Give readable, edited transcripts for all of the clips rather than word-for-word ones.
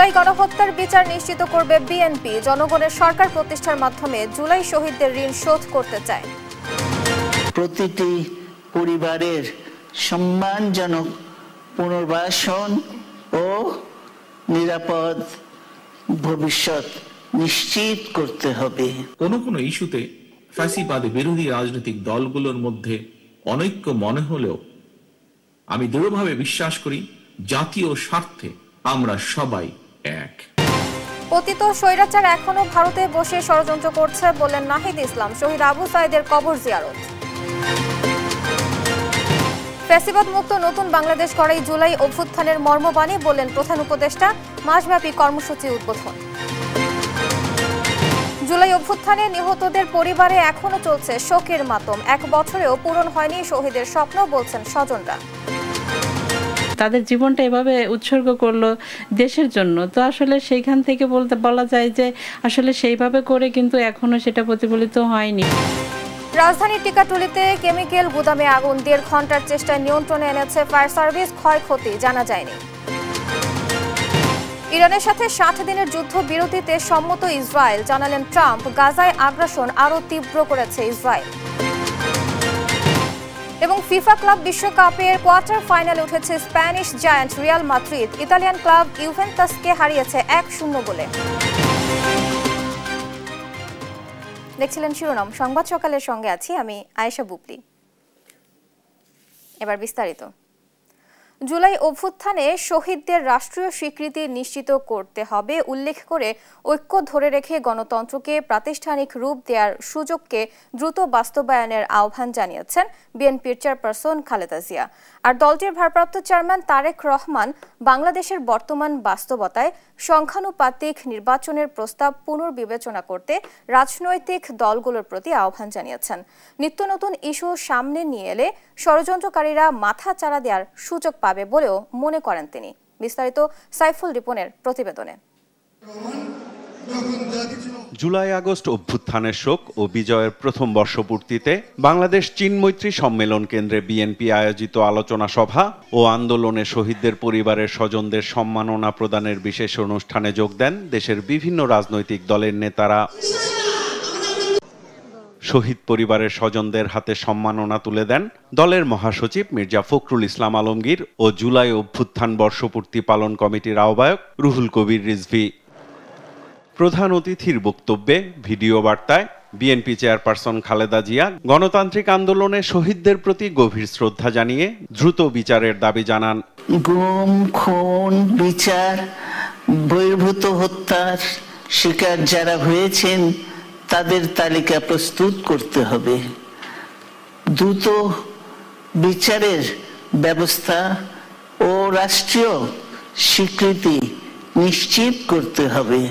জুলাই গণহত্যার বিচার নিশ্চিত করবে বিএনপি। জনগণের সরকার প্রতিষ্ঠার মাধ্যমে জুলাই শহীদদের ঋণ শোধ করতে চায়। প্রতিটি পরিবারের সম্মানজনক পুনর্বাসন ও নিরাপদ ভবিষ্যৎ নিশ্চিত করতে হবে। কোনো ইস্যুতে ফ্যাসিবাদী বিরোধী রাজনৈতিক দলগুলোর মধ্যে অনৈক্য মনে হলেও আমি দৃঢ়ভাবে বিশ্বাস করি জাতীয় স্বার্থে আমরা সবাই এক। পতিত স্বৈরাচার এখনো ভারতে বসে ষড়যন্ত্র করছে বললেন নাহিদ ইসলাম। শহীদ আবু সাইদের কবর জিয়ারত। ফ্যাসিবাদ মুক্ত নতুন বাংলাদেশ গড়াই জুলাই অভ্যুত্থানের মর্মবাণী বললেন প্রধান উপদেষ্টা। মাসব্যাপী কর্মসূচি উদ্বোধন। জুলাই অভ্যুত্থানে নিহতদের পরিবারে এখনো চলছে শোকের মাতম। 1 বছরেও পূরণ হয়নি শহীদের স্বপ্ন, বলছেন স্বজনরা। তাদের জীবনটা এভাবে উৎসর্গ করলো দেশের জন্য, তো আসলে সেইখান থেকে বলা যায় যে আসলে সেইভাবে করে কিন্তু এখনো সেটা প্রতিফলিত হয়নি। রাজধানীর টিকাটুলিতে কেমিক্যাল গুদামে আগুন। 1.5 ঘন্টার চেষ্টায় নিয়ন্ত্রণে এনেছে ফায়ার সার্ভিস। ক্ষয়ক্ষতি জানা যায়নি। ইরানের সাথে 60 দিনের যুদ্ধ বিরতিতে সম্মত ইসরায়েল, জানালেন ট্রাম্প। গাজায় আগ্রাসন আরও তীব্র করেছে ইসরায়েল। এবং ফিফা ক্লাব বিশ্বকাপের কোয়ার্টার ফাইনালে উঠেছে Spanish giant Real Madrid. Italian club ইউভেন্টাসকে হারিয়েছে 1-0 গোলে। দেখছিলেন শিরোনাম সংবাদ সকালের সঙ্গে আছি আমি আয়েশা বুবলি। এবার বিস্তারিত। জুলাই অভ্যুত্থানে শহীদদের রাষ্ট্রীয় স্বীকৃতি নিশ্চিত করতে হবে উল্লেখ করে ঐক্য ধরে রেখে গণতন্ত্রকে প্রাতিষ্ঠানিক রূপ দেওয়ার সুযোগকে দ্রুত বাস্তবায়নের আহ্বান জানিয়েছেন বিএনপির চেয়ারপারসন খালেদা জিয়া। আর দলটির ভারপ্রাপ্ত চেয়ারম্যান তারেক রহমান বাংলাদেশের বর্তমান বাস্তবতায় সংখ্যানুপাতিক নির্বাচনের প্রস্তাব পুনর্বিবেচনা করতে রাজনৈতিক দলগুলোর প্রতি আহ্বান জানিয়েছেন। নিত্য নতুন ইস্যু সামনে নিয়ে এলে ষড়যন্ত্রকারীরা মাথা চাড়া দেওয়ার সুযোগ পাবে বলেও মনে করেন তিনি। বিস্তারিত সাইফুল রিপনের প্রতিবেদনে। জুলাই আগস্ট অভ্যুত্থানের শোক ও বিজয়ের প্রথম বর্ষপূর্তিতে বাংলাদেশ চীন মৈত্রী সম্মেলন কেন্দ্রে বিএনপি আয়োজিত আলোচনা সভা ও আন্দোলনে শহীদদের পরিবারের স্বজনদের সম্মাননা প্রদানের বিশেষ অনুষ্ঠানে যোগ দেন দেশের বিভিন্ন রাজনৈতিক দলের নেতারা। শহীদ পরিবারের স্বজনদের হাতে সম্মাননা তুলে দেন দলের মহাসচিব মির্জা ফখরুল ইসলাম আলমগীর ও জুলাই অভ্যুত্থান বর্ষপূর্তি পালন কমিটির আহ্বায়ক রুহুল কবির রিজভী। প্রধান অতিথির বক্তব্যে ভিডিও বার্তায় বিএনপি চেয়ারপারসন খালেদা জিয়া গণতান্ত্রিক আন্দোলনে শহীদদের প্রতি গভীর শ্রদ্ধা জানিয়ে দ্রুত বিচারের দাবি জানান। গুম, খুন, বিচার, বহির্ভূত হত্যার শিকার যারা হয়েছেন তাদের তালিকা প্রস্তুত করতে হবে। দ্রুত বিচারের ব্যবস্থা ও রাষ্ট্রীয় স্বীকৃতি নিশ্চিত করতে হবে।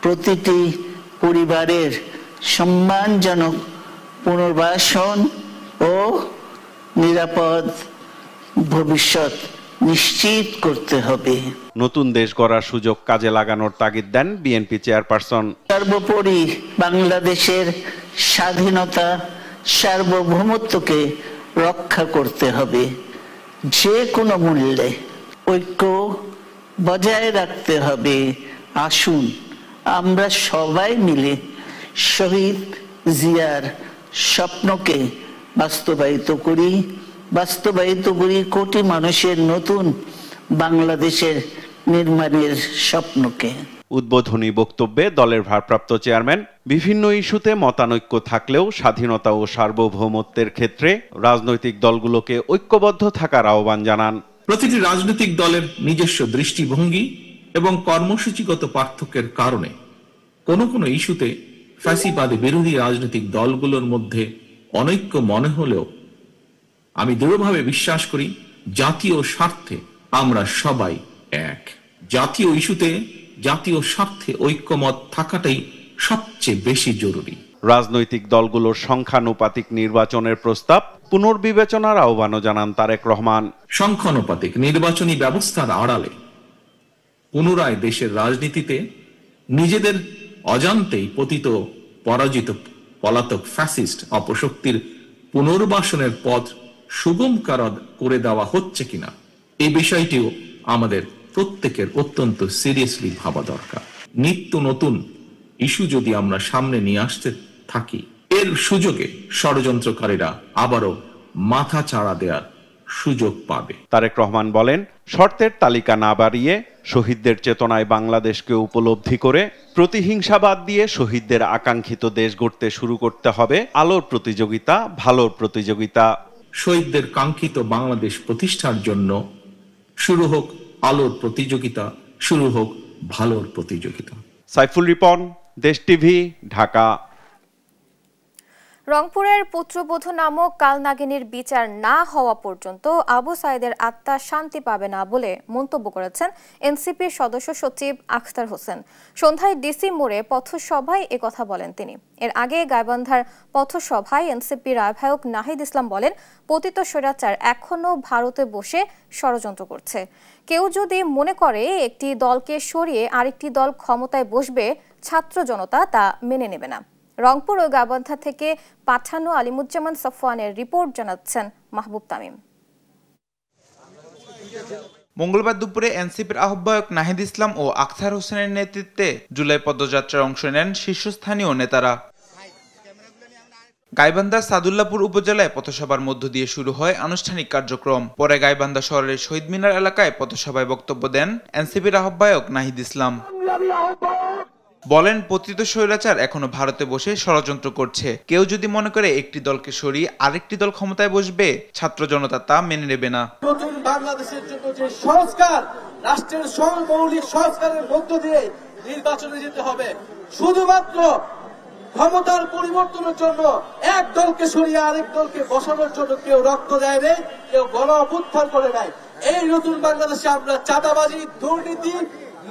প্রতিটি পরিবারের সম্মানজনক পুনর্বাসন ও নিরাপদ ভবিষ্যৎ নিশ্চিত করতে হবে। নতুন দেশ গড়ার সুযোগ কাজে লাগানোর তাগিদ দেন বিএনপি চেয়ারপারসন। সর্বোপরি বাংলাদেশের স্বাধীনতা সার্বভৌমত্বকে রক্ষা করতে হবে। যে কোনো মূল্যে ঐক্য বজায় রাখতে হবে। আসুন আমরা সবাই মিলে শহীদ জিয়ার স্বপ্নকে বাস্তবায়িত করি কোটি মানুষের নতুন বাংলাদেশের নির্মাণের স্বপ্নকে। উদ্বোধনী বক্তব্যে দলের ভারপ্রাপ্ত চেয়ারম্যান বিভিন্ন ইস্যুতে মতানৈক্য থাকলেও স্বাধীনতা ও সার্বভৌমত্বের ক্ষেত্রে রাজনৈতিক দলগুলোকে ঐক্যবদ্ধ থাকার আহ্বান জানান। প্রতিটি রাজনৈতিক দলের নিজস্ব দৃষ্টিভঙ্গি এবং কর্মসূচিগত পার্থক্যের কারণে কোনো ইস্যুতে ফ্যাসিবাদী বিরোধী রাজনৈতিক দলগুলোর মধ্যে অনৈক্য মনে হলেও আমি দৃঢ়ভাবে বিশ্বাস করি জাতীয় স্বার্থে আমরা সবাই এক। জাতীয় ইস্যুতে জাতীয় স্বার্থে ঐক্যমত থাকাটাই সবচেয়ে বেশি জরুরি। রাজনৈতিক দলগুলোর সংখ্যানুপাতিক নির্বাচনের প্রস্তাব পুনর্বিবেচনার আহ্বানও জানান তারেক রহমান। সংখ্যানুপাতিক নির্বাচনী ব্যবস্থার আড়ালে পুনরায় দেশের রাজনীতিতে নিজেদের অজান্তেই পতিত পরাজিত পলাতক ফ্যাসিস্ট অপশক্তির পুনর্বাসনের পথ সুগম করে দেওয়া হচ্ছে কিনা এই বিষয়টিও আমাদের প্রত্যেকের অত্যন্ত সিরিয়াসলি ভাবা দরকার। নিত্য নতুন ইস্যু যদি আমরা সামনে নিয়ে আসতে থাকি, এর সুযোগে ষড়যন্ত্রকারীরা আবারও মাথা চাড়া দেওয়ার সুযোগ পাবে। তারেক রহমান বলেন, শর্তের তালিকা না বাড়িয়ে শহীদদের চেতনায় বাংলাদেশকে উপলব্ধি করে প্রতিহিংসা বাদ দিয়ে শহীদদের আকাঙ্ক্ষিত দেশ গড়তে শুরু করতে হবে আলোর প্রতিযোগিতা, ভালোর প্রতিযোগিতা। শহীদদের কাঙ্ক্ষিত বাংলাদেশ প্রতিষ্ঠার জন্য শুরু হোক আলোর প্রতিযোগিতা, শুরু হোক ভালোর প্রতিযোগিতা। সাইফুল রিপন, দেশ টিভি, ঢাকা। রংপুরের পুত্রবধূ নামক কালনাগিনীর বিচার না হওয়া পর্যন্ত আবু সাইদের আত্মা শান্তি পাবে না বলে মন্তব্য করেছেন এনসিপির সদস্য সচিব আখতার হোসেন। সন্ধ্যায় ডিসি মোড়ে পথসভায় একথা বলেন তিনি। এর আগে গাইবান্ধার পথসভায় এনসিপির আহ্বায়ক নাহিদ ইসলাম বলেন, পতিত স্বৈরাচার এখনো ভারতে বসে ষড়যন্ত্র করছে। কেউ যদি মনে করে একটি দলকে সরিয়ে আরেকটি দল ক্ষমতায় বসবে, ছাত্র জনতা তা মেনে নেবে না। রংপুর ও গাইবান্ধা থেকে পাঠানো আলিমুজ্জামান সফওয়ানের রিপোর্ট, জানাচ্ছেন মাহবুব তামিম। মঙ্গলবার দুপুরে এনসিপির আহ্বায়ক নাহিদ ইসলাম ও আখতার হোসেনের নেতৃত্বে জুলাই পদযাত্রায় অংশ নেন শীর্ষস্থানীয় নেতারা। গাইবান্ধার সাদুল্লাপুর উপজেলায় পথসভার মধ্য দিয়ে শুরু হয় আনুষ্ঠানিক কার্যক্রম। পরে গাইবান্ধা শহরের শহীদ মিনার এলাকায় পথসভায় বক্তব্য দেন এনসিপির আহ্বায়ক নাহিদ ইসলাম। বলেন, পতিত স্বৈরাচার এখনো ভারতে বসে ষড়যন্ত্র করছে। কেউ যদি মনে করে একটি দলকে সরিয়ে আরেকটি দল ক্ষমতায় বসবে, ছাত্র জনতা তা মেনে নেবে না। নতুন বাংলাদেশের জন্য যে সংস্কার, রাষ্ট্রের মৌলিক সংস্কারের মধ্য দিয়ে নির্বাচনে যেতে হবে। শুধুমাত্র ক্ষমতার পরিবর্তনের জন্য এক দলকে সরিয়ে আরেক দলকে বসানোর জন্য কেউ রক্ত দেয় নাই, কেউ গণ অভ্যুত্থান করে নাই। এই নতুন বাংলাদেশে আমরা চাঁদাবাজি, দুর্নীতি,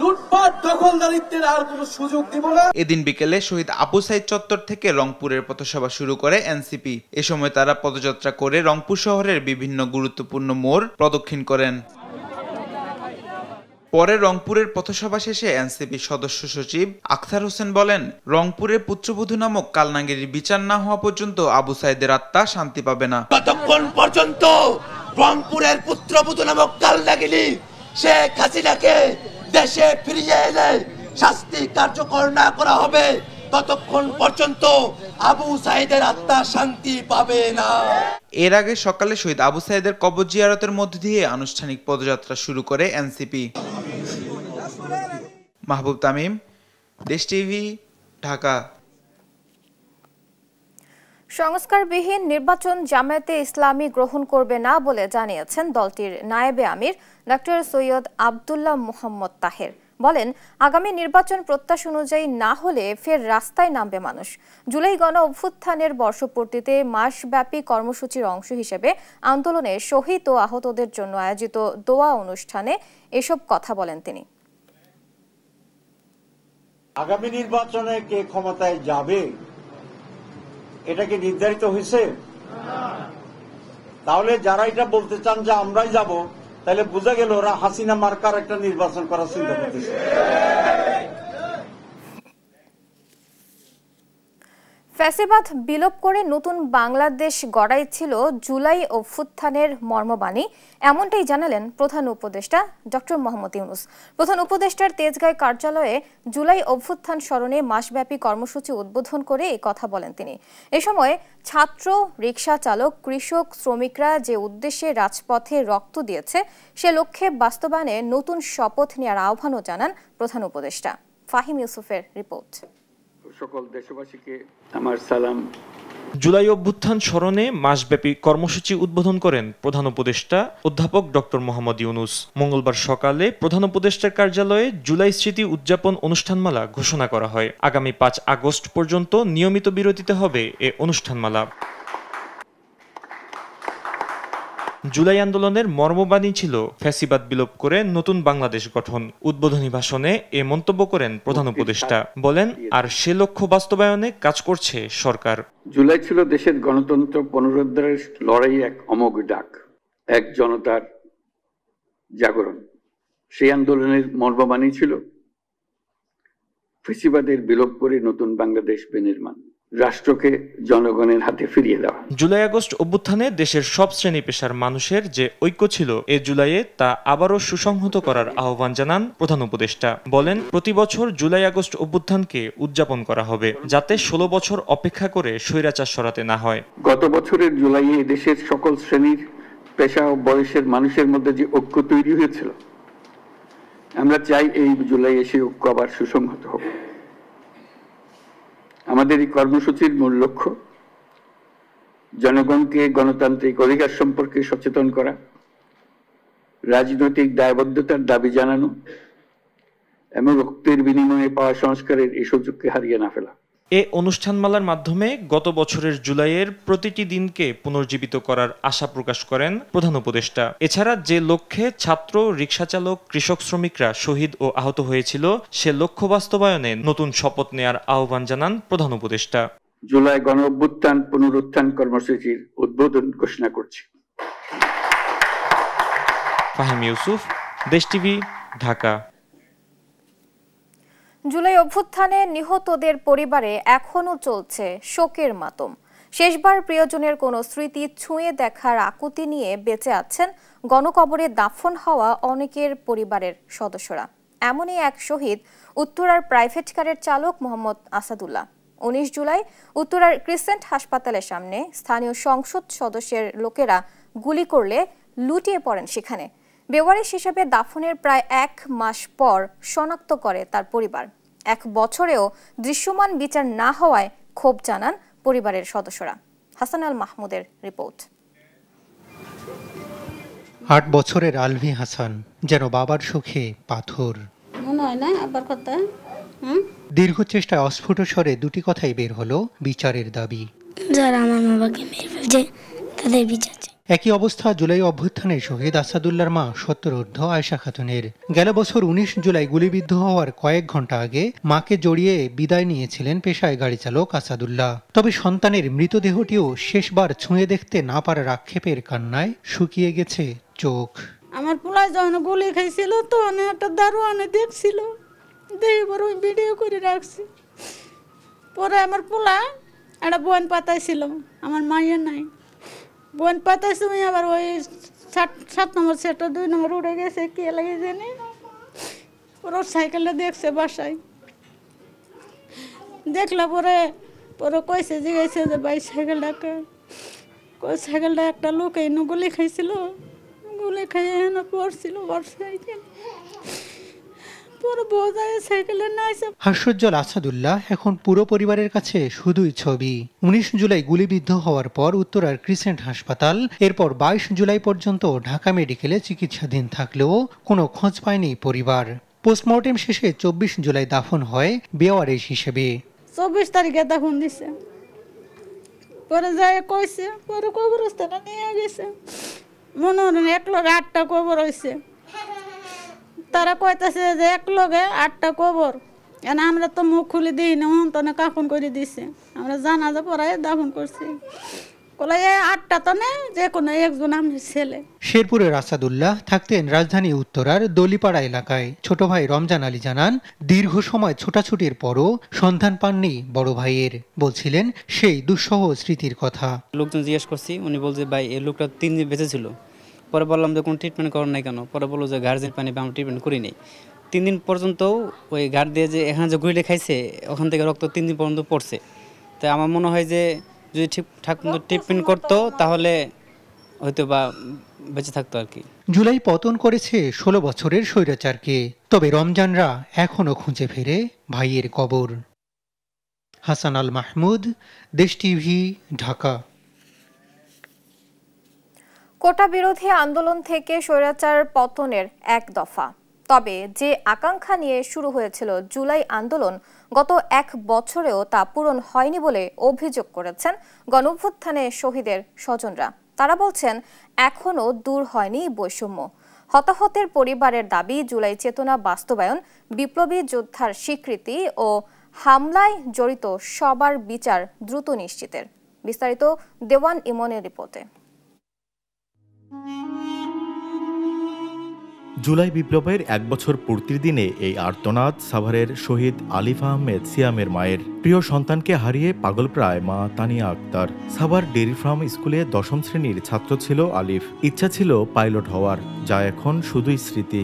লুটপাট, দখলদারিত্বের আর কোনো সুযোগ দিব না। এদিন বিকেলে শহীদ আবু সাইদ চত্বর থেকে রংপুরের পথসভা শুরু করে এনসিপি। এ সময় তারা পদযাত্রা করে রংপুর শহরের বিভিন্ন গুরুত্বপূর্ণ মোড় প্রদক্ষিণ করেন। পরে রংপুরের পথসভা শেষে এনসিপি সদস্য সচিব আখতার হোসেন বলেন, রংপুরের পুত্রবধূ নামক কালনাগিনীর বিচার না হওয়া পর্যন্ত আবু সাইদের আত্মা শান্তি পাবে না। ততক্ষণ পর্যন্ত রংপুরের পুত্রবধূ নামক কালনাগিনী শেখ হাসিনাকে দেশে ফিরিয়ে এলে শাস্তি কার্যকর না করা হবে, ততক্ষণ পর্যন্ত আবু সাইদের আত্মা শান্তি পাবে না। এর আগে সকালে শহীদ আবু সাইদের কবর জিয়ারতের মধ্য দিয়ে আনুষ্ঠানিক পদযাত্রা শুরু করে এনসিপি। মাহবুব তামিম, দেশ টিভি, ঢাকা। সংস্কারবিহীন নির্বাচন জামায়াতে ইসলামী গ্রহণ করবে না বলে জানিয়েছেন দলটির নায়েবে আমির ডক্টর সৈয়দ আব্দুল্লাহ মোহাম্মদ তাহের। বলেন, আগামী নির্বাচন প্রত্যাশা অনুযায়ী না হলে ফের রাস্তায় নামবে মানুষ। জুলাই গণ অভ্যুত্থানের বর্ষপূর্তিতে মাসব্যাপী কর্মসূচির অংশ হিসেবে আন্দোলনে শহীদ ও আহতদের জন্য আয়োজিত দোয়া অনুষ্ঠানে এসব কথা বলেন তিনি। আগামী নির্বাচনে কে ক্ষমতায় যাবে এটা কি নির্ধারিত হয়েছে? তাহলে যারা এটা বলতে চান যে আমরাই যাব, তাহলে বোঝা গেল ওরা হাসিনা মার্কার একটা নির্বাচন করার চিন্তা করতেছে। ফ্যাসিবাদ বিলোপ করে নতুন বাংলাদেশ গড়াই ছিল জুলাই অভ্যুত্থানের মর্মবাণী, এমনটাই জানালেন প্রধান উপদেষ্টা ডক্টর মোহাম্মদ ইউনূস। প্রধান উপদেষ্টার তেজগাঁও কার্যালয়ে জুলাই অভ্যুত্থান স্মরণে মাসব্যাপী কর্মসূচি উদ্বোধন করে এই কথা বলেন তিনি। এ সময় ছাত্র, রিকশা চালক, কৃষক, শ্রমিকরা যে উদ্দেশ্যে রাজপথে রক্ত দিয়েছে সে লক্ষ্যে বাস্তবায়নে নতুন শপথ নেওয়ার আহ্বানও জানান প্রধান উপদেষ্টা। ফাহিম ইউসুফের রিপোর্ট। সকল দেশবাসীকে আমার সালাম। জুলাই অভ্যুত্থান স্মরণে মাসব্যাপী কর্মসূচি উদ্বোধন করেন প্রধান উপদেষ্টা অধ্যাপক ডক্টর মোহাম্মদ ইউনূস। মঙ্গলবার সকালে প্রধান উপদেষ্টার কার্যালয়ে জুলাই স্মৃতি উদযাপন অনুষ্ঠানমালা ঘোষণা করা হয়। আগামী 5 আগস্ট পর্যন্ত নিয়মিত বিরতিতে হবে এ অনুষ্ঠানমালা। জুলাই আন্দোলনের মর্মবাণী ছিল ফ্যাসিবাদ বিলোপ করে নতুন বাংলাদেশ গঠন। উদ্বোধনী ভাষণে এ মন্তব্য করেন প্রধান উপদেষ্টা। বলেন, আর সে লক্ষ্য বাস্তবায়নে কাজ করছে সরকার। জুলাই ছিল দেশের গণতন্ত্র পুনরুদ্ধারের লড়াই, এক অমোঘ ডাক, এক জনতার জাগরণ। সেই আন্দোলনের মর্মবাণী ছিল ফ্যাসিবাদের বিলোপ করে নতুন বাংলাদেশ বিনির্মাণ। রাষ্ট্রকে জনগণের হাতে ফিরিয়ে দেওয়া। জুলাই আগস্ট অভ্যুত্থানে দেশের সব শ্রেণী পেশার মানুষের যে ঐক্য ছিল এ জুলাইয়ে তা আবারও সুসংহত করার আহ্বান জানান প্রধান উপদেষ্টা। বলেন, প্রতি বছর জুলাই আগস্ট অভ্যুত্থানকে উদযাপন করা হবে, যাতে 16 বছর অপেক্ষা করে স্বৈরাচার সরাতে না হয়। গত বছরের জুলাইয়ে দেশের সকল শ্রেণীর পেশা ও বয়সের মানুষের মধ্যে যে ঐক্য তৈরি হয়েছিল, আমরা চাই এই জুলাইয়ে সেই ঐক্য আবার সুসংহত হোক। আমাদের এই কর্মসূচির মূল লক্ষ্য জনগণকে গণতান্ত্রিক অধিকার সম্পর্কে সচেতন করা, রাজনৈতিক দায়বদ্ধতার দাবি জানানো এবং রক্তের বিনিময়ে পাওয়া সংস্কারের এই সুযোগকে হারিয়ে না ফেলা। এ অনুষ্ঠানমালার মাধ্যমে গত বছরের জুলাইয়ের প্রতিটি দিনকে পুনর্জীবিত করার আশা প্রকাশ করেন প্রধান উপদেষ্টা। এছাড়া যে লক্ষ্যে ছাত্র, রিকশাচালক, কৃষক, শ্রমিকরা শহীদ ও আহত হয়েছিল সে লক্ষ্য বাস্তবায়নে নতুন শপথ নেয়ার আহ্বান জানান প্রধান উপদেষ্টা। জুলাই গণ অভ্যুত্থান পুনরুত্থান কর্মসূচির উদ্বোধন ঘোষণা করছি। ফাহিম ইউসুফ, দেশ টিভি, ঢাকা। জুলাই অভ্যুত্থানে নিহতদের পরিবারে এখনো চলছে শোকের মাতম। শেষবার প্রিয়জনের কোনো স্মৃতি ছুঁয়ে দেখার আকুতি নিয়ে বেঁচে আছেন গণকবরে দাফন হওয়া অনেকের পরিবারের সদস্যরা। এমনই এক শহীদ উত্তরার প্রাইভেট কারের চালক মোহাম্মদ আসাদুল্লাহ। 19 জুলাই উত্তরার ক্রিসেন্ট হাসপাতালের সামনে স্থানীয় সংসদ সদস্যের লোকেরা গুলি করলে লুটিয়ে পড়েন সেখানে। বেওয়ারিশ হিসেবে দাফনের প্রায় 1 মাস পর শনাক্ত করে তার পরিবার। 1 বছরেও দৃশ্যমান বিচার না হওয়ায় ক্ষোভ জানান পরিবারের সদস্যরা। হাসান আল মাহমুদের রিপোর্ট। 8 বছরের আলভি হাসান যেন বাবার সুখে পাথর। মনে হয় না আবার কথা। দীর্ঘ চেষ্টায় অস্ফুট স্বরে দুটি কথাই বের হলো, বিচারের দাবি। যারা আমার বাবাকে মেরে ফেলেছে তাদের বিচার। একই অবস্থা জুলাই অভ্যুত্থানের শহীদ আসাদুল্লাহর মা 70 আয়েশা খাতুনের। গেল বছর 19 জুলাই গুলিবিদ্ধ হওয়ার কয়েক ঘন্টা আগে মাকে জড়িয়ে বিদায় নিয়েছিলেন পেশায় গাড়ি চালক আসাদুল্লাহ। তবে সন্তানের মৃতদেহটিও শেষবার ছুঁয়ে দেখতে না পারার আক্ষেপের কান্নায় শুকিয়ে গেছে চোখ। আমার পোলায় যখন গুলি খাইছিল তখন একটা দারোয়ানে দেখছিল, দেখে পরে ওই ভিডিও করে রাখছি। পরে আমার পোলা একটা বোন পাতাইছিল, আমার মায়ের নাই বোন পাতাইছে, আবার ওই 7 নম্বর সেটা 2 নম্বর উড়ে গেছে, কে লাগে জানি। ওর সাইকেলটা দেখছে বাসায়, দেখলা পরে পরে কইছে জিজ্ঞাসা যে ভাই সাইকেলটাকে, সাইকেলটা একটা লোক এনে গুলি খাইছিল, গুলি খাইয়ে এনে পড়ছিল ওর সাইকেল। হাস্যোজ্জ্বল আসাদুল্লাহ এখন পুরো পরিবারের কাছে শুধুই ছবি। 19 জুলাই গুলিবিদ্ধ হওয়ার পর উত্তরার ক্রিসেন্ট হাসপাতাল, এরপর 22 জুলাই পর্যন্ত ঢাকা মেডিকেলে চিকিৎসাধীন থাকলেও কোনো খোঁজ পায়নি পরিবার। পোস্টমর্টেম শেষে 24 জুলাই দাফন হয় বেওয়ারিশ হিসেবে। 24 তারিখে দাফন দিছে, পরে যায় কইছে, পরে কবরস্থানে নিয়ে গেছে। মনে হয় 1 লগে 8টা কবর হয়েছে। তারা কইতাছে যে 1 লগে 8টা কবর, এনে আমরা তো মুখ খুলে দিই না, তনে কাফন করে দিছে। আমরা জানাজা পড়ায় দাফন করছি। কলে 8টা তনে যে কোনো একজন আমার ছেলে। শেরপুরের আসাদুল্লাহ থাকতেন রাজধানী উত্তরার দলিপাড়া এলাকায়। ছোট ভাই রমজান আলী জানান, দীর্ঘ সময় ছোটাছুটির পরও সন্ধান পাননি বড় ভাইয়ের। বলছিলেন সেই দুঃসহ স্মৃতির কথা। লোকজন জিজ্ঞেস করছি, উনি বলছে ভাই এই লোকটা 3 দিন বেঁচে ছিল। পরে বললাম যে কোনো ট্রিটমেন্ট করেন নাই কেন? পরে বললো যে গার্জেন পানি আমরা ট্রিটমেন্ট করি নাই। 3 দিন পর্যন্ত ওই গার্ড দিয়ে যে এখানে যে গুলিটা খাইছে ওখান থেকে রক্ত 3 দিন পর্যন্ত পড়ছে। তাই আমার মনে হয় যে যদি ঠিকঠাক মতো ট্রিটমেন্ট করতো তাহলে হয়তো বা বেঁচে থাকতো আর কি। জুলাই পতন করেছে 16 বছরের স্বৈরাচারকে, তবে রমজানরা এখনো খুঁজে ফেরে ভাইয়ের কবর। হাসান আল মাহমুদ, দেশ টিভি, ঢাকা। কোটা বিরোধী আন্দোলন থেকে স্বৈরাচার পতনের 1 দফা। তবে যে আকাঙ্ক্ষা নিয়ে শুরু হয়েছিল জুলাই আন্দোলন, গত 1 বছরেও তা পূরণ হয়নি বলে অভিযোগ করেছেন গণঅভ্যুত্থানে শহীদের স্বজনরা। তারা বলছেন এখনো দূর হয়নি বৈষম্য। হতাহতের পরিবারের দাবি জুলাই চেতনা বাস্তবায়ন, বিপ্লবী যোদ্ধার স্বীকৃতি ও হামলায় জড়িত সবার বিচার দ্রুত নিশ্চিতের। বিস্তারিত দেওয়ান ইমনের রিপোর্টে। জুলাই বিপ্লবের 1 বছর পূর্তির দিনে এই আর্তনাদ সাভারের শহীদ আলিফ আহমেদ সিয়ামের মায়ের। প্রিয় সন্তানকে হারিয়ে পাগলপ্রায় মা তানিয়া আক্তার। সাভার ডেইরি ফার্ম স্কুলে 10ম শ্রেণীর ছাত্র ছিল আলিফ। ইচ্ছা ছিল পাইলট হওয়ার, যা এখন শুধুই স্মৃতি।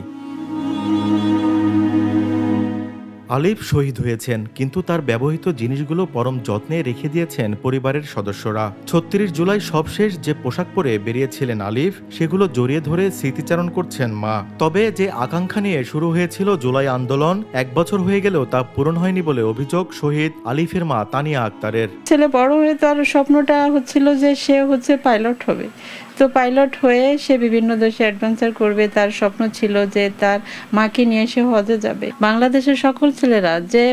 আলিফ শহীদ হয়েছেন, কিন্তু তার ব্যবহৃত জিনিসগুলো পরম যত্নে রেখে দিয়েছেন পরিবারের সদস্যরা। 36 জুলাই সবশেষ যে পোশাক পরে বেরিয়েছিলেন আলিফ, সেগুলো জড়িয়ে ধরে স্মৃতিচারণ করছেন মা। তবে যে আকাঙ্ক্ষা নিয়ে শুরু হয়েছিল জুলাই আন্দোলন, 1 বছর হয়ে গেলেও তা পূরণ হয়নি বলে অভিযোগ শহীদ আলিফের মা তানিয়া আক্তারের। ছেলে বড় হয়ে তার স্বপ্নটা হচ্ছিল যে সে পাইলট হবে। তো পাইলট হয়ে সে বিভিন্ন দেশে অ্যাডভেঞ্চার করবে। তার স্বপ্ন ছিল যে তার মাকে নিয়ে সে হজে যাবে। বাংলাদেশের সকল ছেলেরা যে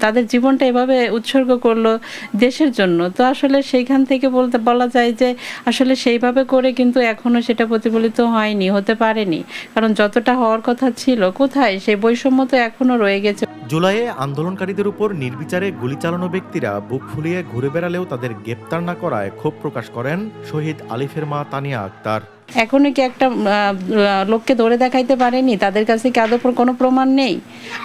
তাদের জীবনটা এভাবে উৎসর্গ করলো দেশের জন্য, তো আসলে সেইখান থেকে বলা যায় যে আসলে সেইভাবে করে কিন্তু এখনো সেটা প্রতিফলিত হয়নি, হতে পারেনি। কারণ যতটা হওয়ার কথা ছিল, কোথায় সেই বৈষম্য তো এখনো রয়ে গেছে। জুলাইয়ে আন্দোলনকারীদের উপর নির্বিচারে গুলি চালানো ব্যক্তিরা বুক ফুলিয়ে ঘুরে বেড়ালেও তাদের গ্রেপ্তার না করায় ক্ষোভ প্রকাশ করেন শহীদ আলিফের মা তানিয়া আক্তার। এখনো কি একটা লোককে ধরে দেখাইতে পারেনি? তাদের কাছে কি আদৌ কোনো প্রমাণ নেই?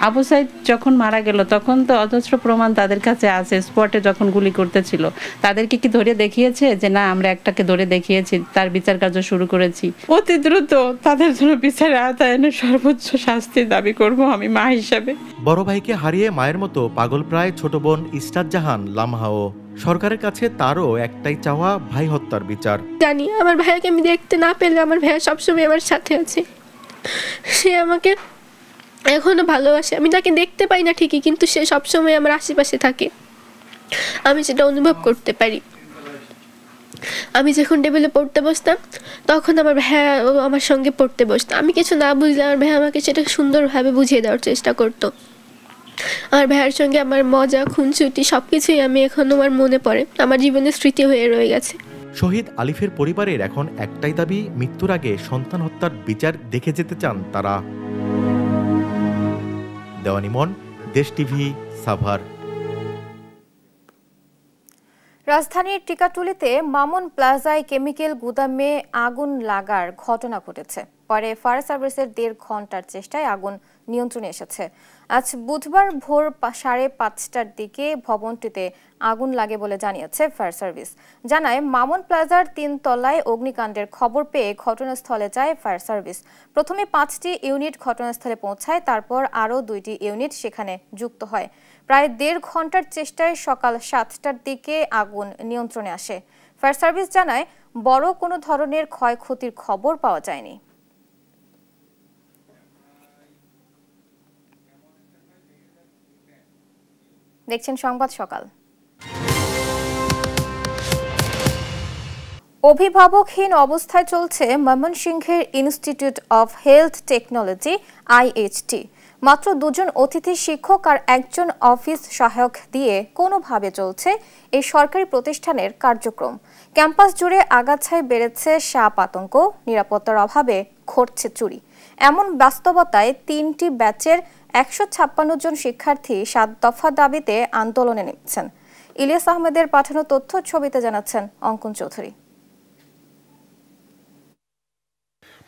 আবু সাইদ যখন মারা গেল তখন তো অজস্র প্রমাণ তাদের কাছে আছে। স্পটে যখন গুলি করতেছিল তাদেরকে কি ধরে দেখিয়েছে যে না আমরা একটাকে ধরে দেখিয়েছি, তার বিচার কার্য শুরু করেছি? অতি দ্রুত তাদের জন্য বিচারের আওতায় এনে সর্বোচ্চ শাস্তির দাবি করব আমি মা হিসাবে। বড় ভাইকে হারিয়ে মায়ের মতো পাগল প্রায় ছোট বোন ইস্তাত জাহান লামহাও। সরকারের কাছে তারও একটাই চাওয়া, ভাই হত্যার বিচার। জানি আমার ভাইকে আমি দেখতে না পেলে আমার ভাইয়া সবসময় আমার সাথে আছে, সে আমাকে এখনো ভালোবাসে। আমি তাকে দেখতে পাই না ঠিকই, কিন্তু সে সবসময় আমার আশেপাশে থাকে, আমি সেটা অনুভব করতে পারি। আমি যখন টেবিলে পড়তে বসতাম তখন আমার ভাইয়া আমার সঙ্গে পড়তে বসতো। আমি কিছু না বুঝলে আমার ভাইয়া আমাকে সেটা সুন্দরভাবে বুঝিয়ে দেওয়ার চেষ্টা করতো। আমার ভাইয়ের সঙ্গে আমার মজা, খুনসুটি সবকিছুই আমি এখন আমার মনে পড়ে, আমার জীবনের স্মৃতি হয়ে রয়ে গেছে। শহীদ আলিফের পরিবারের এখন একটাই দাবি, মৃত্যুর আগে সন্তান হত্যার বিচার দেখে যেতে চান তারা। দেওয়ান ইমন, দেশ টিভি, সাভার। রাজধানীর টিকাটুলিতে মামুন প্লাজায় কেমিক্যাল গুদামে আগুন লাগার ঘটনা ঘটেছে। পরে ফায়ার সার্ভিসের 1.5 ঘন্টার চেষ্টায় আগুন নিয়ন্ত্রণে এসেছে। আজ বুধবার ভোর 5:30টার দিকে ভবনটিতে আগুন লাগে বলে জানিয়েছে ফায়ার সার্ভিস। জানায় মামুন প্লাজার 3 তলায় অগ্নিকাণ্ডের খবর পেয়ে ঘটনাস্থলে যায় ফায়ার সার্ভিস। প্রথমে 5টি ইউনিট ঘটনাস্থলে পৌঁছায়, তারপর আরও 2টি ইউনিট সেখানে যুক্ত হয়। প্রায় 1.5 ঘন্টার চেষ্টায় সকাল 7টার দিকে আগুন নিয়ন্ত্রণে আসে। ফায়ার সার্ভিস জানায় বড় কোনো ধরনের ক্ষয়ক্ষতির খবর পাওয়া যায়নি। দেখছেন সংবাদ সকাল। অভিভাবকহীন অবস্থায় চলছে ময়মনসিংহের institute of health technology IHT। মাত্র 2 জন অতিথি শিক্ষক আর 1 জন অফিস সহায়ক দিয়ে কোনোভাবে চলছে এই সরকারি প্রতিষ্ঠানের কার্যক্রম। ক্যাম্পাস জুড়ে আগাছায় বেড়েছে সাপ আতঙ্ক, নিরাপত্তার অভাবে ঘটছে চুরি। এমন বাস্তবতায় 3টি ব্যাচের 156 জন শিক্ষার্থী 7 দফা দাবিতে আন্দোলনে নেমেছেন। ইলিয়াস আহমেদের পাঠানো তথ্য ছবিতে জানাচ্ছেন অঙ্কন চৌধুরী।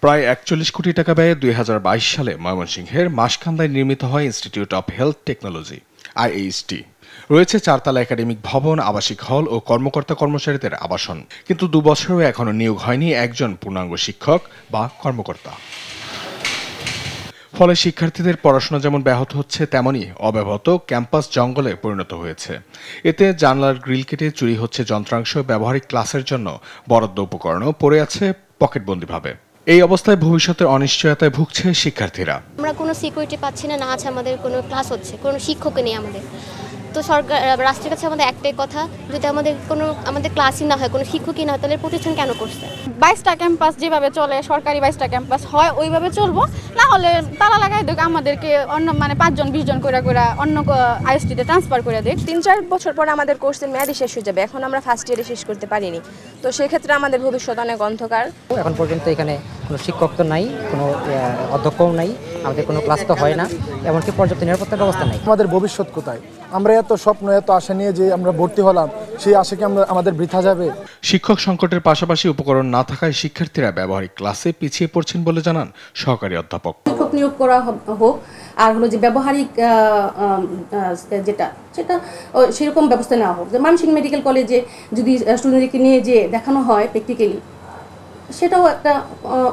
প্রায় 41 কোটি টাকা ব্যয়ে 2022 সালে ময়মনসিংহের মাসকান্দায় নির্মিত হয় institute of health technology IHT। রয়েছে 4 তলা একাডেমিক ভবন, আবাসিক হল ও কর্মকর্তা কর্মচারীদের আবাসন। কিন্তু 2 বছরেও এখনো নিয়োগ হয়নি একজন পূর্ণাঙ্গ শিক্ষক বা কর্মকর্তা। ফলে শিক্ষার্থীদের পড়াশোনা যেমন ব্যাহত হচ্ছে, তেমনি অব্যবহত ক্যাম্পাস জঙ্গলে পরিণত হয়েছে। এতে জানলার গ্রিল কেটে চুরি হচ্ছে যন্ত্রাংশ, ব্যবহারিক ক্লাসের জন্য বরাদ্দ উপকরণও পড়ে আছে পকেটবন্দিভাবে। এই অবস্থায় ভবিষ্যতের অনিশ্চয়তায় ভুগছে শিক্ষার্থীরা। আমরা কোনো সিকিউরিটি পাচ্ছি না, না আছে আমাদের কোনো ক্লাস হচ্ছে, কোনো শিক্ষক নেই আমাদের। তো সরকার, রাষ্ট্রের কাছে আমাদের একটাই কথা, যদি আমাদের ক্লাসই না হয়, কোনো শিক্ষকই না হয়, তাহলে প্রতিষ্ঠান কেন করছে? 22টা ক্যাম্পাস যেভাবে চলে, সরকারি 22টা ক্যাম্পাস হয় ওইভাবে চলবো, না হলে তালা লাগাই দেখ আমাদেরকে অন্য 5 জন 20 জন করে অন্য IHT-তে ট্রান্সফার করে দেখ। 3-4 বছর পর আমাদের কোর্সের মেয়াদই শেষ হয়ে যাবে। এখন আমরা ফার্স্ট ইয়ারে শেষ করতে পারিনি, তো সেক্ষেত্রে আমাদের ভবিষ্যৎ অনেক অন্ধকার। এখন পর্যন্ত এখানে কোনো শিক্ষক তো নাই, কোনো অধ্যক্ষও নাই, আমাদের কোনো ক্লাস তো হয় না, এমনকি পর্যাপ্ত নিরাপত্তার ব্যবস্থা নাই। আমাদের ভবিষ্যৎ কোথায়? আমরা এত স্বপ্ন এত আশা নিয়ে যে আমরা ভর্তি হলাম, সেই আশা কি আমাদের বৃথা যাবে? শিক্ষক সংকটের পাশাপাশি উপকরণ না থাকায় শিক্ষার্থীরা ব্যবহারিক ক্লাসে পিছিয়ে পড়ছেন বলে জানান সহকারী অধ্যাপক। শিক্ষক নিয়োগ করা হোক, আর হলো যে ব্যবহারিক যেটা সেটা সেরকম ব্যবস্থা নেওয়া হোক। যে ময়মনসিংহ মেডিকেল কলেজে যদি স্টুডেন্টদেরকে নিয়ে যে দেখানো হয় প্র্যাকটিক্যালি, সেটাও একটা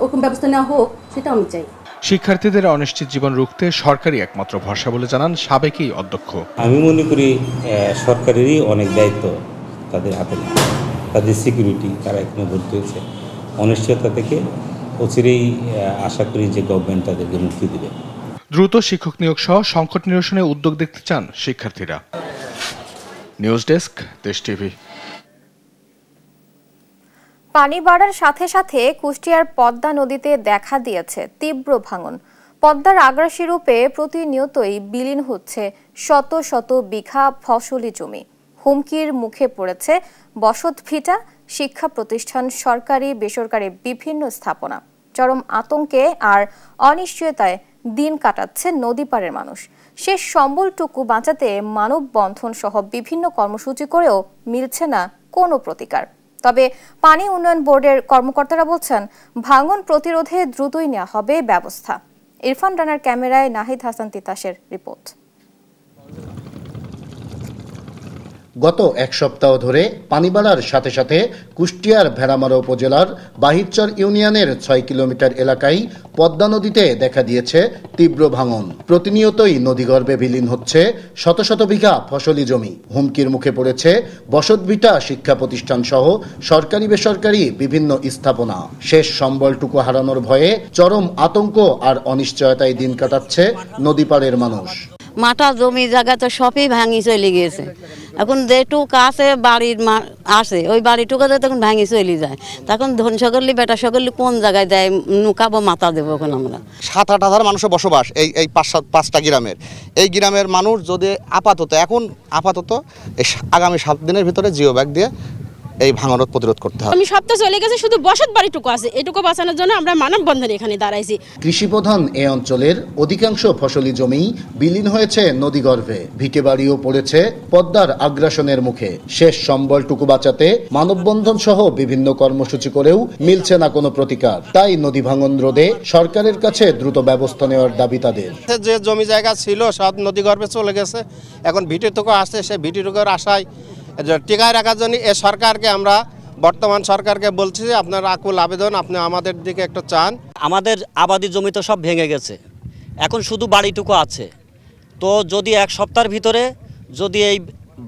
ওরকম ব্যবস্থা নেওয়া হোক, সেটাও আমি চাই। শিক্ষার্থীদের অনিশ্চিত জীবন রুখতে সরকারি একমাত্র ভরসা বলে জানান সাবেকই অধ্যক্ষ। আমি মনে করি সরকারেরই অনেক দায়িত্ব তাদের হাতে, তাদের সিকিউরিটি, তারা এখানে ভর্তি হয়েছে। অনিশ্চয়তা থেকে অচিরেই আশা করি যে গভর্নমেন্ট তাদেরকে মুক্তি দেবে। দ্রুত শিক্ষক নিয়োগ সহ সংকট নিরসনে উদ্যোগ দেখতে চান শিক্ষার্থীরা। নিউজ ডেস্ক, দেশ টিভি। পানি বাড়ার সাথে সাথে কুষ্টিয়ার পদ্মা নদীতে দেখা দিয়েছে তীব্র ভাঙন। পদ্মার আগ্রাসী রূপে প্রতিনিয়তই বিলীন হচ্ছে শত শত বিঘা ফসলি জমি। হুমকির মুখে পড়েছে বসতভিটা, শিক্ষা প্রতিষ্ঠান, সরকারি বেসরকারি বিভিন্ন স্থাপনা। চরম আতঙ্কে আর অনিশ্চয়তায় দিন কাটাচ্ছে নদী পাড়ের মানুষ। শেষ সম্বলটুকু বাঁচাতে মানববন্ধন সহ বিভিন্ন কর্মসূচি করেও মিলছে না কোনো প্রতিকার। তবে পানি উন্নয়ন বোর্ডের কর্মকর্তারা বলছেন, ভাঙন প্রতিরোধে দ্রুতই নেওয়া হবে ব্যবস্থা। ইরফান রানার ক্যামেরায় নাহিদ হাসান তিতাসের রিপোর্ট। গত এক সপ্তাহ ধরে পানি বাড়ার সাথে সাথে কুষ্টিয়ার ভেড়ামারা উপজেলার বাহিরচর ইউনিয়নের 6 কিলোমিটার এলাকায় পদ্মা নদীতে দেখা দিয়েছে তীব্র ভাঙন। প্রতিনিয়তই নদীগর্ভে বিলীন হচ্ছে শত শত বিঘা ফসলি জমি। হুমকির মুখে পড়েছে বসতভিটা, শিক্ষা প্রতিষ্ঠান সহ সরকারি বেসরকারি বিভিন্ন স্থাপনা। শেষ সম্বলটুকু হারানোর ভয়ে চরম আতঙ্ক আর অনিশ্চয়তায় দিন কাটাচ্ছে নদীপাড়ের মানুষ। মাঠা জমি জায়গা তো সবই ভাঙি চলে গিয়েছে। এখন যেটুক আছে বাড়ির আসে, ওই বাড়িটুকুতে তখন ভাঙি চলে যায়। তখন ধন সকলি বেটা সকলি কোন জায়গায় দেয় নুকাবো, মাথা দেবো এখন আমরা। 7-8 হাজার মানুষের বসবাস এই 5-7 গ্রামের। এই গ্রামের মানুষ যদি আপাতত এই আগামী 7 দিনের ভিতরে জিও ব্যাগ দিয়ে এই ভাঙন প্রতিরোধ করতে হবে। আমি সপ্তাহ চলে গেছে, শুধু বসত বাড়িটুকু আছে, এটুকু বাঁচানোর জন্য আমরা মানববন্ধনে এখানে দাঁড়াইছি। কৃষি প্রধান এই অঞ্চলের অধিকাংশ ফসলি জমি বিলীন হয়েছে নদীগর্ভে। ভিটে বাড়িও পড়েছে পদ্মার আগ্রাসনের মুখে। শেষ সম্বলটুকু বাঁচাতে মানববন্ধন সহ বিভিন্ন কর্মসূচি করেও মিলছে না কোনো প্রতিকার। তাই নদী ভাঙন রোধে সরকারের কাছে দ্রুত ব্যবস্থা নেওয়ার দাবি তাদের। যে জমি জায়গা ছিল সব নদীগর্ভে চলে গেছে, এখন ভিটেটুকু আসছে, সে ভিটেটুকুর আশায় টিকায় রাখার জন্য এ সরকারকে আমরা বর্তমান সরকারকে বলছি যে আপনার আকুল আবেদন, আপনি আমাদের দিকে একটু চান। আমাদের আবাদি জমি তো সব ভেঙে গেছে, এখন শুধু বাড়িটুকু আছে। তো যদি এক সপ্তাহের ভিতরে যদি এই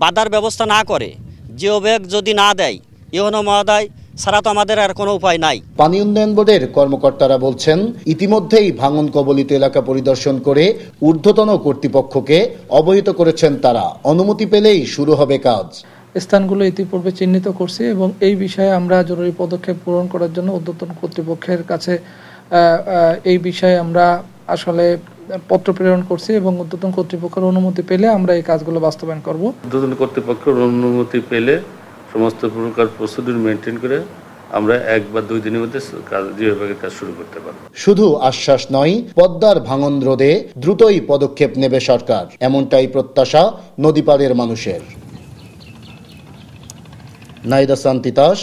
বাধার ব্যবস্থা না করে, জিও ব্যাগ যদি না দেয়, ইউনো মহোদয় ছাড়া তো আমাদের আর কোনো উপায় নাই। পানি উন্নয়ন বোর্ডের কর্মকর্তারা বলছেন, ইতিমধ্যেই ভাঙন কবলিত এলাকা পরিদর্শন করে ঊর্ধ্বতন কর্তৃপক্ষকে অবহিত করেছেন তারা। অনুমতি পেলেই শুরু হবে কাজ। স্থানগুলো ইতিপূর্বে চিহ্নিত করছি এবং এই বিষয়ে আমরা জরুরি পদক্ষেপ গ্রহণ করার জন্য ঊর্ধ্বতন কর্তৃপক্ষের কাছে এই বিষয়ে আমরা আসলে পত্র প্রেরণ করছি এবং ঊর্ধ্বতন কর্তৃপক্ষের অনুমতি পেলে আমরা এই কাজগুলো বাস্তবায়ন করব। ঊর্ধ্বতন কর্তৃপক্ষের অনুমতি পেলে সমস্ত প্রকার প্রসিডিউর মেনটেন করে আমরা 1 বা 2 দিনের মধ্যে কাজ শুরু করতে পারব। শুধু আশ্বাস নয়, পদ্মার ভাঙন রোধে দ্রুতই পদক্ষেপ নেবে সরকার, এমনটাই প্রত্যাশা নদীপাড়ের মানুষের। নাহিদ হাসান তিতাস,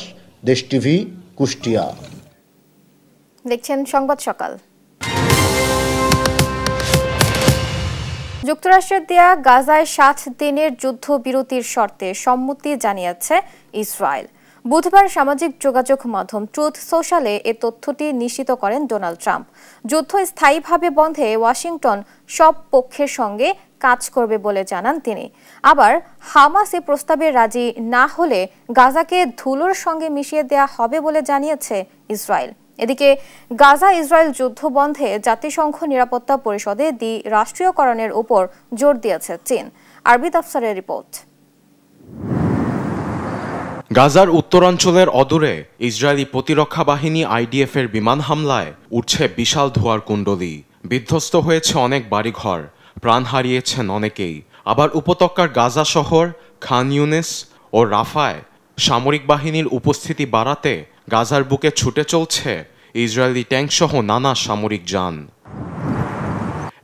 দেশ টিভি, কুষ্টিয়া। দেখছেন সংবাদ সকাল। যুক্তরাষ্ট্রের দেয়া গাজায় 7 দিনের যুদ্ধবিরতির শর্তে সম্মতি জানিয়েছে ইসরায়েল। বুধবার সামাজিক যোগাযোগ মাধ্যম ট্রুথ সোশ্যালে এ তথ্যটি নিশ্চিত করেন ডোনাল্ড ট্রাম্প। যুদ্ধ স্থায়ীভাবে বন্ধে ওয়াশিংটন সব পক্ষের সঙ্গে কাজ করবে বলে জানান তিনি। আবার হামাস এ প্রস্তাবে রাজি না হলে গাজাকে ধুলোর সঙ্গে মিশিয়ে দেয়া হবে বলে জানিয়েছে ইসরায়েল। এদিকে গাজা ইসরায়েল যুদ্ধ বন্ধে জাতিসংঘ নিরাপত্তা পরিষদে রাষ্ট্রীয়করণের উপর জোর দিয়েছে চীন। আরবিদ আফসারের রিপোর্ট। গাজার উত্তরাঞ্চলের অদূরে ইসরায়েলি প্রতিরক্ষা বাহিনী আইডিএফ এর বিমান হামলায় উঠছে বিশাল ধোঁয়ার কুণ্ডলী। বিধ্বস্ত হয়েছে অনেক বাড়িঘর, প্রাণ হারিয়েছেন অনেকেই। আবার উপত্যকার গাজা শহর, খান ইউনিস ও রাফায় সামরিক বাহিনীর উপস্থিতি বাড়াতে গাজার বুকে ছুটে চলছে ইসরায়েলি ট্যাঙ্কসহ নানা সামরিক যান।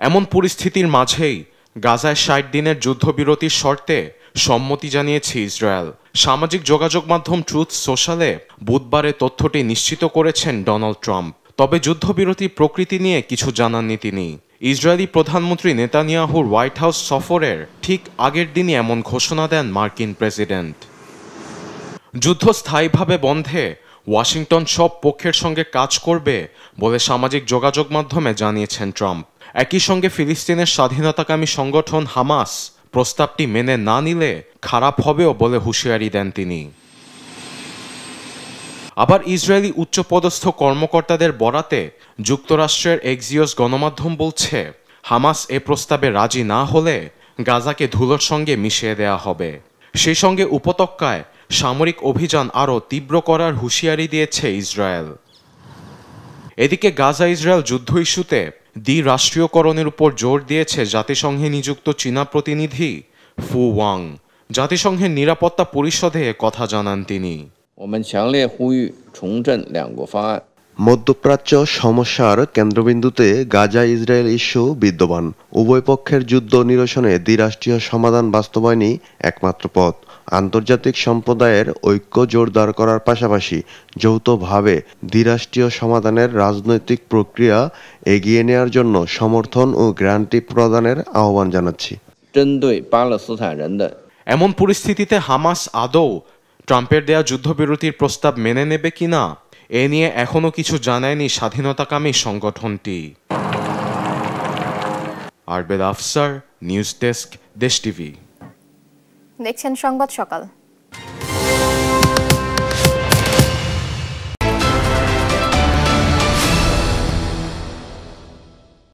এমন পরিস্থিতির মাঝেই গাজায় ৬০ দিনের যুদ্ধবিরতির শর্তে সম্মতি জানিয়েছে ইসরায়েল। সামাজিক যোগাযোগ মাধ্যম ট্রুথ সোশ্যালে বুধবারে তথ্যটি নিশ্চিত করেছেন ডোনাল্ড ট্রাম্প। তবে যুদ্ধবিরতির প্রকৃতি নিয়ে কিছু জানাননি তিনি। ইসরায়েলি প্রধানমন্ত্রী নেতানিয়াহুর হোয়াইট হাউস সফরের ঠিক আগের দিনই এমন ঘোষণা দেন মার্কিন প্রেসিডেন্ট। যুদ্ধ স্থায়ীভাবে বন্ধে ওয়াশিংটন সব পক্ষের সঙ্গে কাজ করবে বলে সামাজিক যোগাযোগ মাধ্যমে জানিয়েছেন ট্রাম্প। একই সঙ্গে ফিলিস্তিনের স্বাধীনতাকামী সংগঠন হামাস প্রস্তাবটি মেনে না নিলে খারাপ হবেও বলে হুঁশিয়ারি দেন তিনি। আবার ইসরায়েলি উচ্চপদস্থ কর্মকর্তাদের বরাতে যুক্তরাষ্ট্রের এক্সিওস গণমাধ্যম বলছে, হামাস এ প্রস্তাবে রাজি না হলে গাজাকে ধুলোর সঙ্গে মিশিয়ে দেয়া হবে। সেই সঙ্গে উপত্যকায় সামরিক অভিযান আরও তীব্র করার হুঁশিয়ারি দিয়েছে ইসরায়েল। এদিকে গাজা ইসরায়েল যুদ্ধ ইস্যুতে দ্বিরাষ্ট্রীয়করণের উপর জোর দিয়েছে জাতিসংঘে নিযুক্ত চীনা প্রতিনিধি ফু ওয়াং। জাতিসংঘের নিরাপত্তা পরিষদে কথা জানান তিনি। মধ্যপ্রাচ্য সমস্যার কেন্দ্রবিন্দুতে গাজা ইসরায়েল ইস্যু বিদ্যমান। উভয় পক্ষের যুদ্ধ নিরসনে দ্বিরাষ্ট্রীয় সমাধান বাস্তবায়নই একমাত্র পথ। আন্তর্জাতিক সম্প্রদায়ের ঐক্য জোরদার করার পাশাপাশি যৌথভাবে দ্বিরাষ্ট্রীয় সমাধানের রাজনৈতিক প্রক্রিয়া এগিয়ে নেওয়ার জন্য সমর্থন ও গ্যারান্টি প্রদানের আহ্বান জানাচ্ছি। এমন পরিস্থিতিতে হামাস আদৌ ট্রাম্পের দেয়া যুদ্ধবিরতির প্রস্তাব মেনে নেবে কিনা এ নিয়ে এখনো কিছু জানায়নি স্বাধীনতাকামী সংগঠনটি। আরবেদ আফসার, নিউজ ডেস্ক, দেশ টিভি। দেখছেন সংবাদ সকাল।